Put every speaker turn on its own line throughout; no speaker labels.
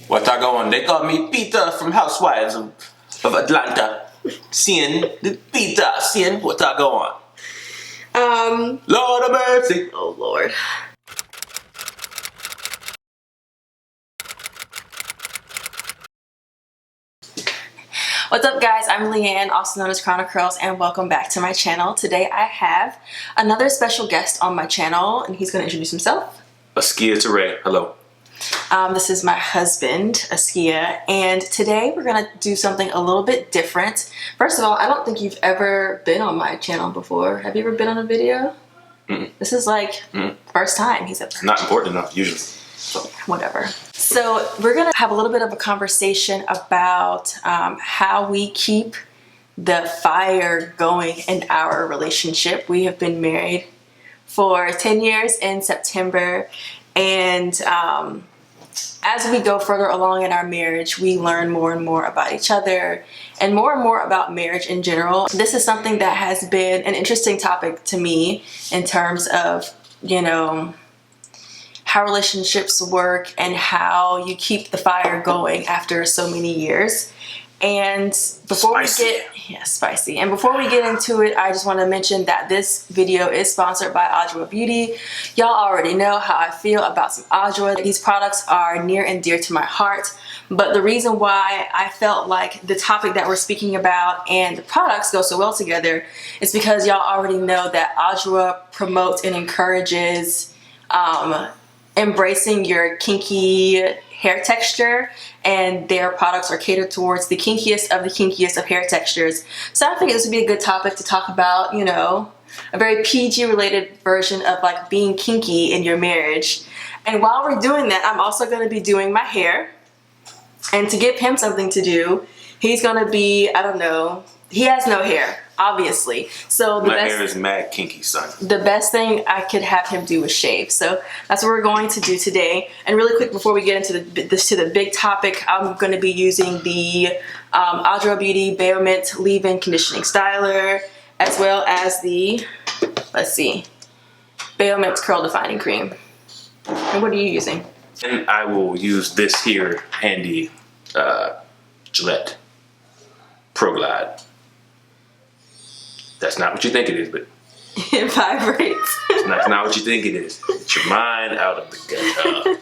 What I go on? They call me Peter from Housewives of Atlanta. Seeing the Peter, seeing what I go on.
Lord of mercy.
Oh Lord. What's up guys, I'm Leanne, also known as Chronicurls, and welcome back to my channel. Today I have another special guest on my channel and he's going to introduce himself.
Askia Teray, hello.
This is my husband, Askia, and today we're going to do something a little bit different. First of all, I don't think you've ever been on my channel before. Have you ever been on a video? This is like first time he's ever.
Not important enough, usually.
So whatever. So we're gonna have a little bit of a conversation about how we keep the fire going in our relationship. We have been married for 10 years in September, and as we go further along in our marriage, we learn more and more about each other and more about marriage in general. This is something that has been an interesting topic to me in terms of, you know, how relationships work and how you keep the fire going after so many years. And before spicy. And before we get into it, I just want to mention that this video is sponsored by Adwoa Beauty. Y'all already know how I feel about some Adwoa. These products are near and dear to my heart. But the reason why I felt like the topic that we're speaking about and the products go so well together is because y'all already know that Adwoa promotes and encourages embracing your kinky hair texture, and their products are catered towards the kinkiest of hair textures. So I think this would be a good topic to talk about, you know, a very PG related version of like being kinky in your marriage. And while we're doing that, I'm also going to be doing my hair, and to give him something to do, he's going to be, I don't know, he has no hair, obviously. So
my hair is mad kinky, son.
The best thing I could have him do is shave. So that's what we're going to do today. And really quick, before we get into the big topic, I'm going to be using the Adwoa Beauty Baomint Leave-In Conditioning Styler, as well as the, let's see, Baomint Curl Defining Cream. And what are you using?
And I will use this here handy Gillette Pro Glide. That's not what you think it is, but
it vibrates.
That's not what you think it is. Get your mind out of the gut.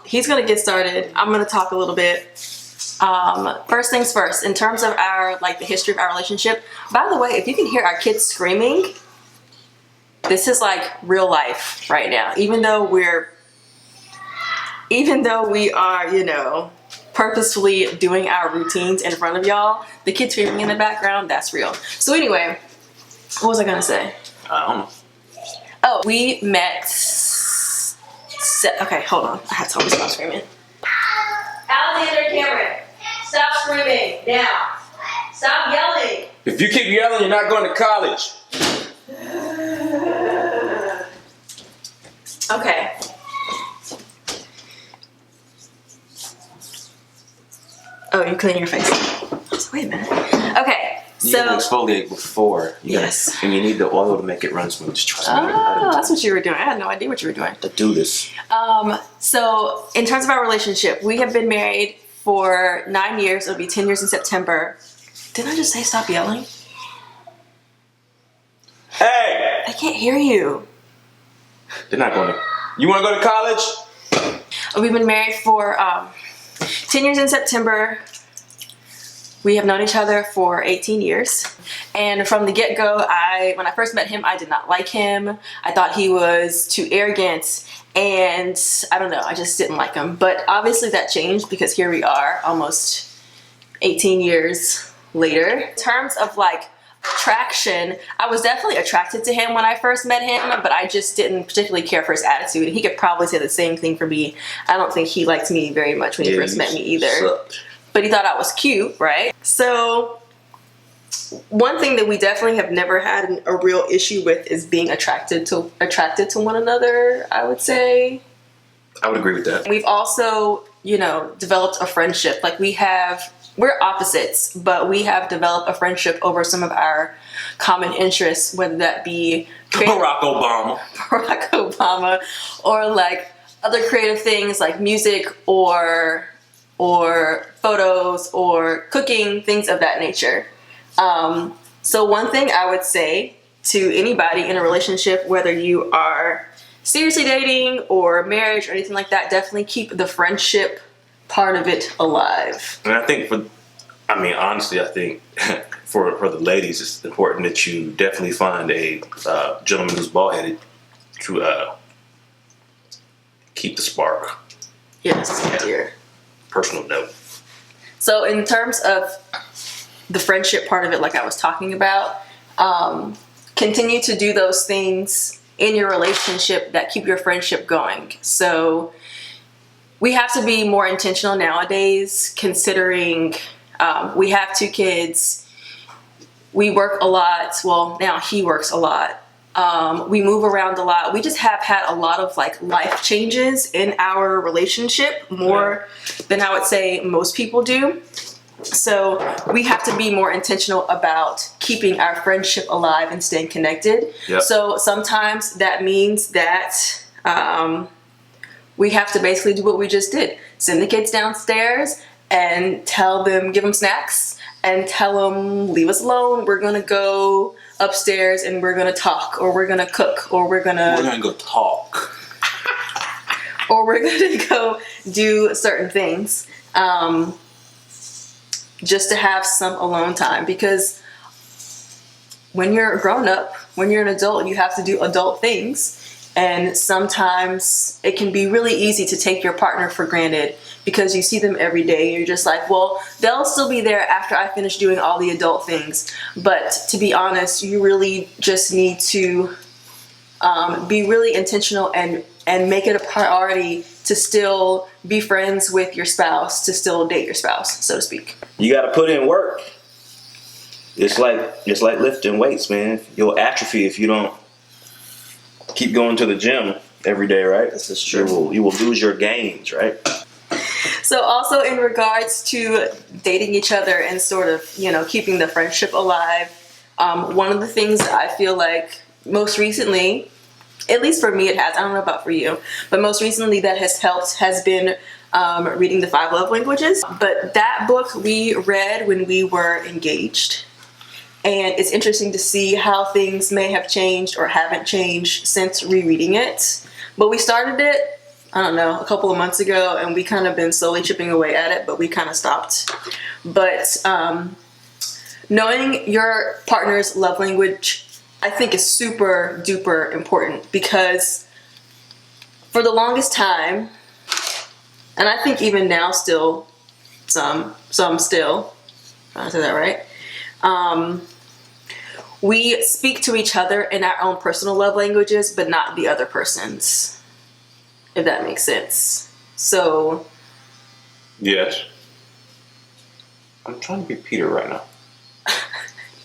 He's gonna get started. I'm gonna talk a little bit. First things first, in terms of our, like, the history of our relationship. By the way, if you can hear our kids screaming, this is like real life right now. Even though we are, you know, purposefully doing our routines in front of y'all, the kids screaming in the background, that's real. So anyway, what was I gonna say?
I don't know.
Oh, we met. Okay, hold on. I have to stop screaming. Alexander Cameron, stop screaming now. Stop yelling.
If you keep yelling, you're not going to college.
Okay. Oh, you clean your face. So wait a minute. Okay,
You
so
gotta exfoliate before.
Yes.
And you need the oil to make it run smooth. Just trust me.
Oh, that's what you were doing. I had no idea what you were doing.
To do this.
So in terms of our relationship, we have been married for 9 years. It'll be 10 years in September. Didn't I just say stop yelling?
Hey!
I can't hear you.
They're not going to. You want to go to college?
We've been married for 10 years in September. We have known each other for 18 years. And from the get-go, when I first met him, I did not like him. I thought he was too arrogant, and I don't know, I just didn't like him. But obviously that changed, because here we are almost 18 years later. In terms of like attraction, I was definitely attracted to him when I first met him, but I just didn't particularly care for his attitude. And he could probably say the same thing for me. I don't think he liked me very much when he first met me either.
Sucked.
But he thought I was cute, right? So one thing that we definitely have never had a real issue with is being attracted to one another, I would say.
I would agree with that.
We've also, you know, developed a friendship. Like we're opposites, but we have developed a friendship over some of our common interests, whether that be
Barack Obama,
or like other creative things like music or or photos or cooking, things of that nature. So one thing I would say to anybody in a relationship, whether you are seriously dating or marriage or anything like that, definitely keep the friendship part of it alive.
And I think honestly, I think for the ladies, it's important that you definitely find a gentleman who's bald-headed to keep the spark.
Yes, dear.
Personal note.
So in terms of the friendship part of it, like I was talking about, continue to do those things in your relationship that keep your friendship going. So we have to be more intentional nowadays, considering we have 2 kids. We work a lot. Well, now he works a lot. We move around a lot. We just have had a lot of like life changes in our relationship, more than I would say most people do. So we have to be more intentional about keeping our friendship alive and staying connected.
Yep.
So sometimes that means that we have to basically do what we just did. Send the kids downstairs and give them snacks and tell them, leave us alone. We're going to go upstairs and we're going to talk, or we're going to cook, or we're going to
go talk.
or we're going to go do certain things. Just to have some alone time, because when you're a grown up, when you're an adult, you have to do adult things, and sometimes it can be really easy to take your partner for granted because you see them every day and you're just like, well, they'll still be there after I finish doing all the adult things. But to be honest, you really just need to be really intentional and make it a priority to still be friends with your spouse, to still date your spouse, so to speak.
You got to put in work. It's like lifting weights, man. You'll atrophy if you don't keep going to the gym every day, right?
This is true.
You will lose your gains, right?
So also in regards to dating each other and sort of, keeping the friendship alive, one of the things that I feel like most recently, at least for me it has, I don't know about for you, but most recently that has helped has been reading the 5 love languages. But that book we read when we were engaged. And it's interesting to see how things may have changed or haven't changed since rereading it. But we started it, I don't know, a couple of months ago, and we kind of been slowly chipping away at it, but we kind of stopped. But knowing your partner's love language, I think, is super duper important, because for the longest time, and I think even now still, some still, I say that right? We speak to each other in our own personal love languages, but not the other person's, if that makes sense. So.
Yes. I'm trying to be Peter right now.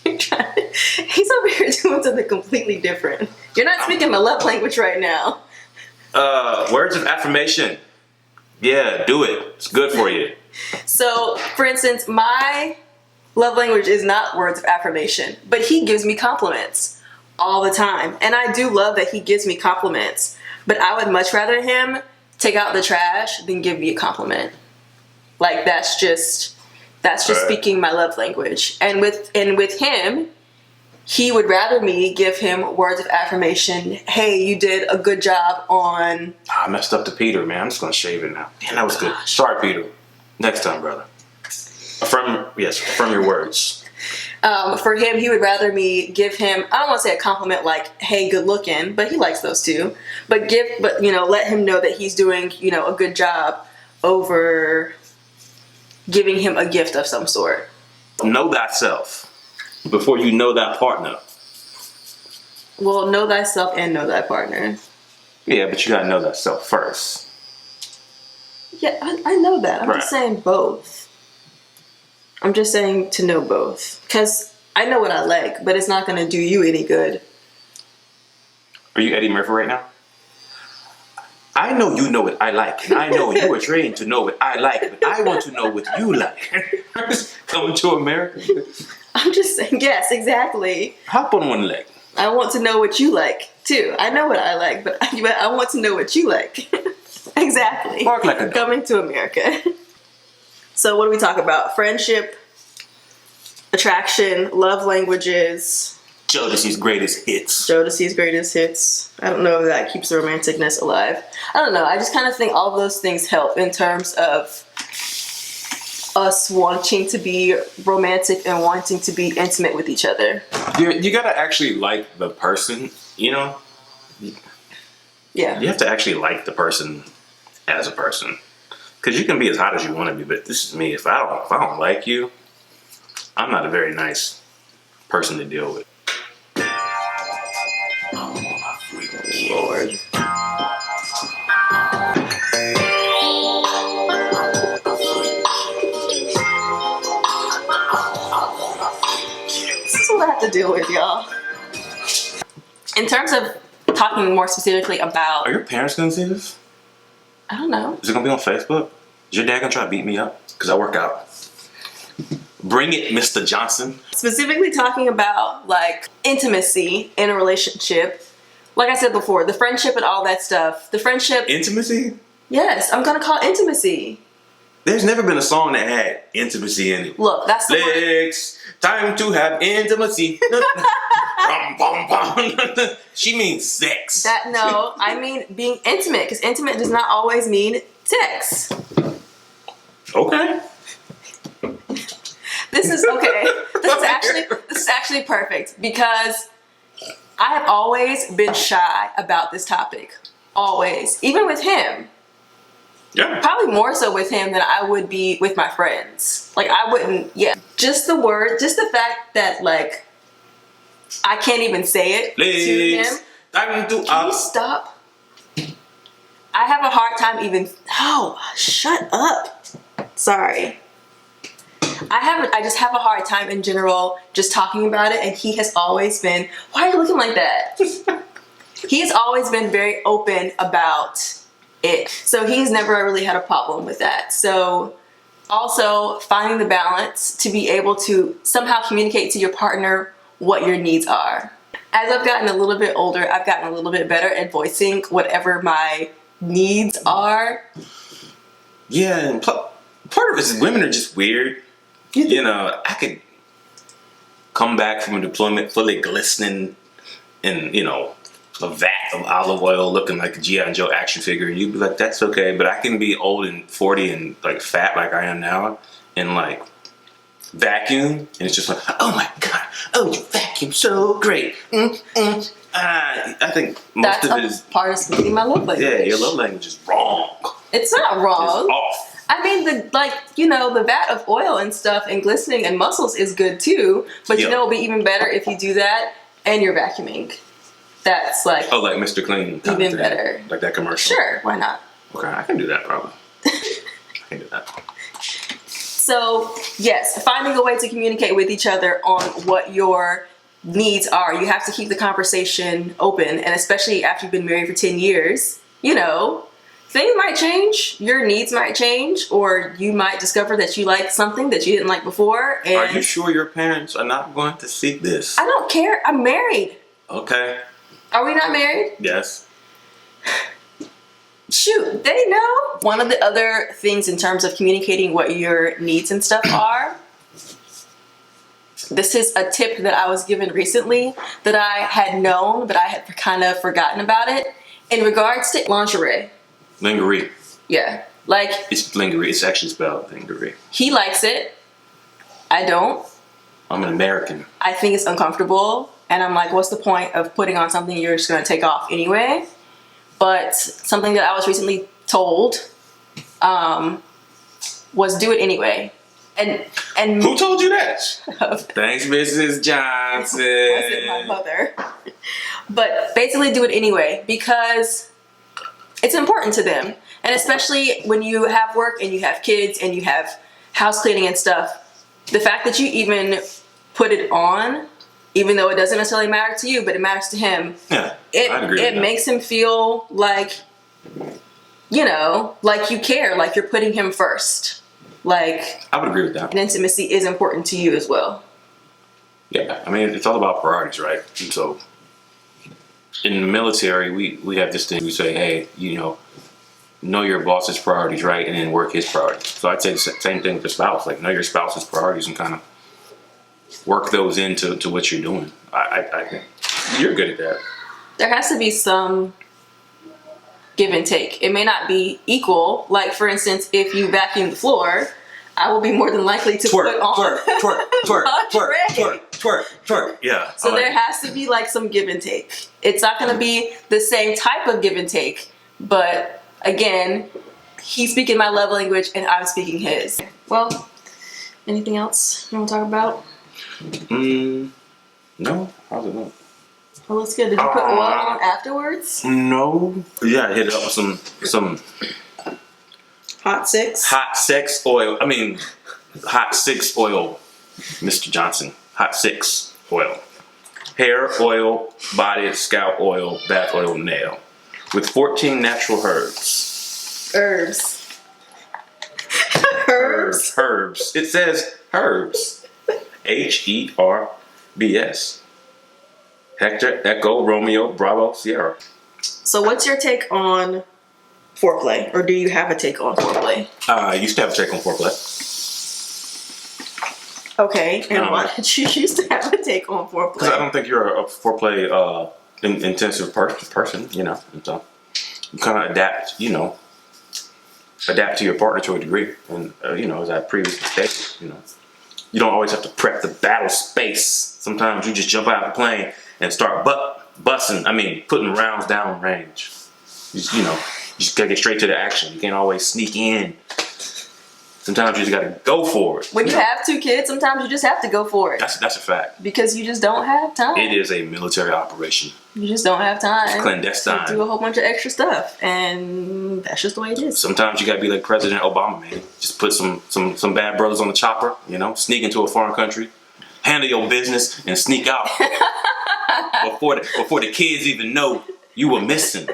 He's over here doing something completely different. You're not speaking my love language right now.
Words of affirmation. Yeah, do it. It's good for you.
So, for instance, my love language is not words of affirmation, but he gives me compliments all the time. And I do love that he gives me compliments, but I would much rather him take out the trash than give me a compliment. Like, that's just speaking my love language. And with him, he would rather me give him words of affirmation. Hey, you did a good job on...
I messed up to Peter, man. I'm just going to shave it now. Damn, that was good. Sorry, Peter. Next time, brother. Affirm your words.
For him, he would rather me give him, I don't want to say a compliment like, hey, good looking, but he likes those too. But let him know that he's doing, a good job over giving him a gift of some sort.
Know thyself before you know that partner.
Well, know thyself and know thy partner.
Yeah, but you gotta know thyself first.
Yeah, I know that. I'm just saying both. I'm just saying to know both. Because I know what I like, but it's not going to do you any good.
Are you Eddie Murphy right now? I know you know what I like, and I know you are trained to know what I like, but I want to know what you like. Coming to America.
I'm just saying, yes, exactly.
Hop on one leg.
I want to know what you like, too. I know what I like, but I want to know what you like. Exactly.
Bark like a dog.
Coming to America. So what do we talk about? Friendship, attraction, love languages.
Jodeci's greatest hits.
Jodeci's greatest hits. I don't know if that keeps the romanticness alive. I don't know. I just kind of think all of those things help in terms of us wanting to be romantic and wanting to be intimate with each other.
You gotta actually like the person, you know?
Yeah.
You have to actually like the person as a person. Because you can be as hot as you want to be, but this is me. If I don't like you, I'm not a very nice person to deal with.
Lord. This is what I have to deal with, y'all. In terms of talking more specifically about...
Are your parents gonna see this?
I don't know.
Is it gonna be on Facebook? Is your dad gonna try to beat me up? Because I work out. Bring it, Mr. Johnson.
Specifically talking about like intimacy in a relationship. Like I said before, the friendship and all that stuff. The friendship...
Intimacy?
Yes, I'm gonna call it intimacy.
There's never been a song that had intimacy in it.
Look, that's the word.
Legs, time to have intimacy. Bum, bum, bum. She means sex.
No, I mean being intimate, because intimate does not always mean sex.
Okay.
This is okay. This is actually perfect because I have always been shy about this topic. Always. Even with him.
Yeah.
Probably more so with him than I would be with my friends. Like I wouldn't, yeah. Just the fact that like I can't even say it to him. Can you stop? I have a hard time even, no, shut up. Sorry. I just have a hard time in general just talking about it, and he has always been, why are you looking like that? He has always been very open about it. So he's never really had a problem with that. So also finding the balance to be able to somehow communicate to your partner what your needs are. As I've gotten a little bit older, I've gotten a little bit better at voicing whatever my needs are.
Yeah, and part of it is women are just weird. You know, I could come back from a deployment fully glistening in, you know, a vat of olive oil looking like a G.I. Joe action figure, and you'd be like, that's okay. But I can be old and 40 and like fat like I am now and like vacuum, and it's just like, oh my God, oh, you vacuum so great. I think most
That's
of it is
part of speaking my love language.
Yeah, your love language is wrong.
It's not wrong.
It's off.
I mean, the vat of oil and stuff and glistening and muscles is good too. But you know, it'll be even better if you do that and you're vacuuming. That's like
like Mr. Clean.
Even better.
Like that commercial.
Sure, why not?
Okay, I can do that probably. I can do that.
So yes, finding a way to communicate with each other on what your needs are. You have to keep the conversation open, and especially after you've been married for 10 years, you know, things might change, your needs might change, or you might discover that you like something that you didn't like before. And
are you sure your parents are not going to see this?
I don't care. I'm married.
Okay.
Are we not married?
Yes.
Shoot, they know. One of the other things in terms of communicating what your needs and stuff are, this is a tip that I was given recently that I had known, but I had kind of forgotten about it. In regards to lingerie.
Lingerie.
Yeah. Like.
It's lingerie. It's actually spelled lingerie.
He likes it. I don't.
I'm an American.
I think it's uncomfortable. And I'm like, what's the point of putting on something you're just going to take off anyway? But something that I was recently told was do it anyway. And
who told you that? Thanks, Mrs. Johnson.
It wasn't my mother. But basically do it anyway because it's important to them. And especially when you have work and you have kids and you have house cleaning and stuff, the fact that you even put it on, even though it doesn't necessarily matter to you, but it matters to him.
Yeah, I'd agree with
it
that.
makes him feel like, you know, like you care, like you're putting him first. Like,
I would agree with that.
And intimacy is important to you as well.
Yeah, I mean, it's all about priorities, right? And so, in the military, we have this thing. We say, hey, you know, know your boss's priorities, right, and then work his priorities. So I'd say the same thing with the spouse. Like, know your spouse's priorities and kind of work those into what you're doing. I think you're good at that.
There has to be some give and take. It may not be equal. Like, for instance, if you vacuum the floor, I will be more than likely to put on
twerk. Yeah.
So there has to be like some give and take. It's not going to be the same type of give and take, but again, he's speaking my love language and I'm speaking his. Well, anything else you want to talk about?
No, probably not.
Oh, that's good. Did you put oil on afterwards?
No. Yeah, I hit it up with some
Hot sex
oil. I mean, hot 6 oil, Mr. Johnson. Hot 6 oil. Hair oil, body, scalp oil, bath oil, nail. With 14 natural herbs.
Herbs.
Herbs. It says herbs. HERBS. Hector, Echo, Romeo, Bravo, Sierra.
So what's your take on foreplay? Or do you have a take on foreplay?
I used to have a take on foreplay.
Okay, and why did you used to have a take on foreplay?
Because I don't think you're a foreplay intensive person, you know. And so you kind of adapt to your partner to a degree. And, as I previously stated, you don't always have to prep the battle space. Sometimes you just jump out of the plane and start putting rounds down range. You just gotta get straight to the action. You can't always sneak in. Sometimes you just gotta go for it.
When you have 2 kids, sometimes you just have to go for it.
That's a fact.
Because you just don't have time.
It is a military operation.
You just don't have time.
It's clandestine.
To do a whole bunch of extra stuff, and that's just the way it is.
Sometimes you gotta be like President Obama, man. Just put some bad brothers on the chopper, sneak into a foreign country, handle your business, and sneak out before the kids even know you were missing.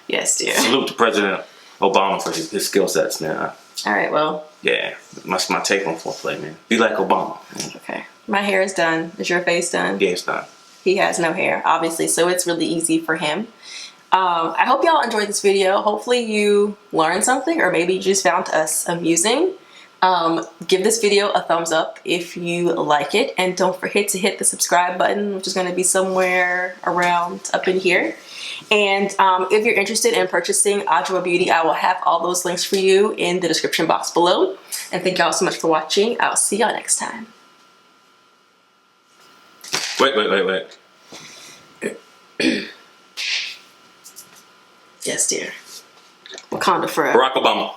Yes, dear.
Salute to President Obama for his skill sets, man.
All right, well.
Yeah, that's my take on foreplay, man. Be like Obama. Man.
Okay. My hair is done. Is your face done?
Yeah, it's done.
He has no hair, obviously, so it's really easy for him. I hope y'all enjoyed this video. Hopefully you learned something, or maybe you just found us amusing. Give this video a thumbs up if you like it, and don't forget to hit the subscribe button, which is going to be somewhere around up in here. And if you're interested in purchasing Adwoa Beauty, I will have all those links for you in the description box below. And thank y'all so much for watching. I'll see y'all next time.
Wait.
Yes, dear. Wakanda forever.
Barack Obama.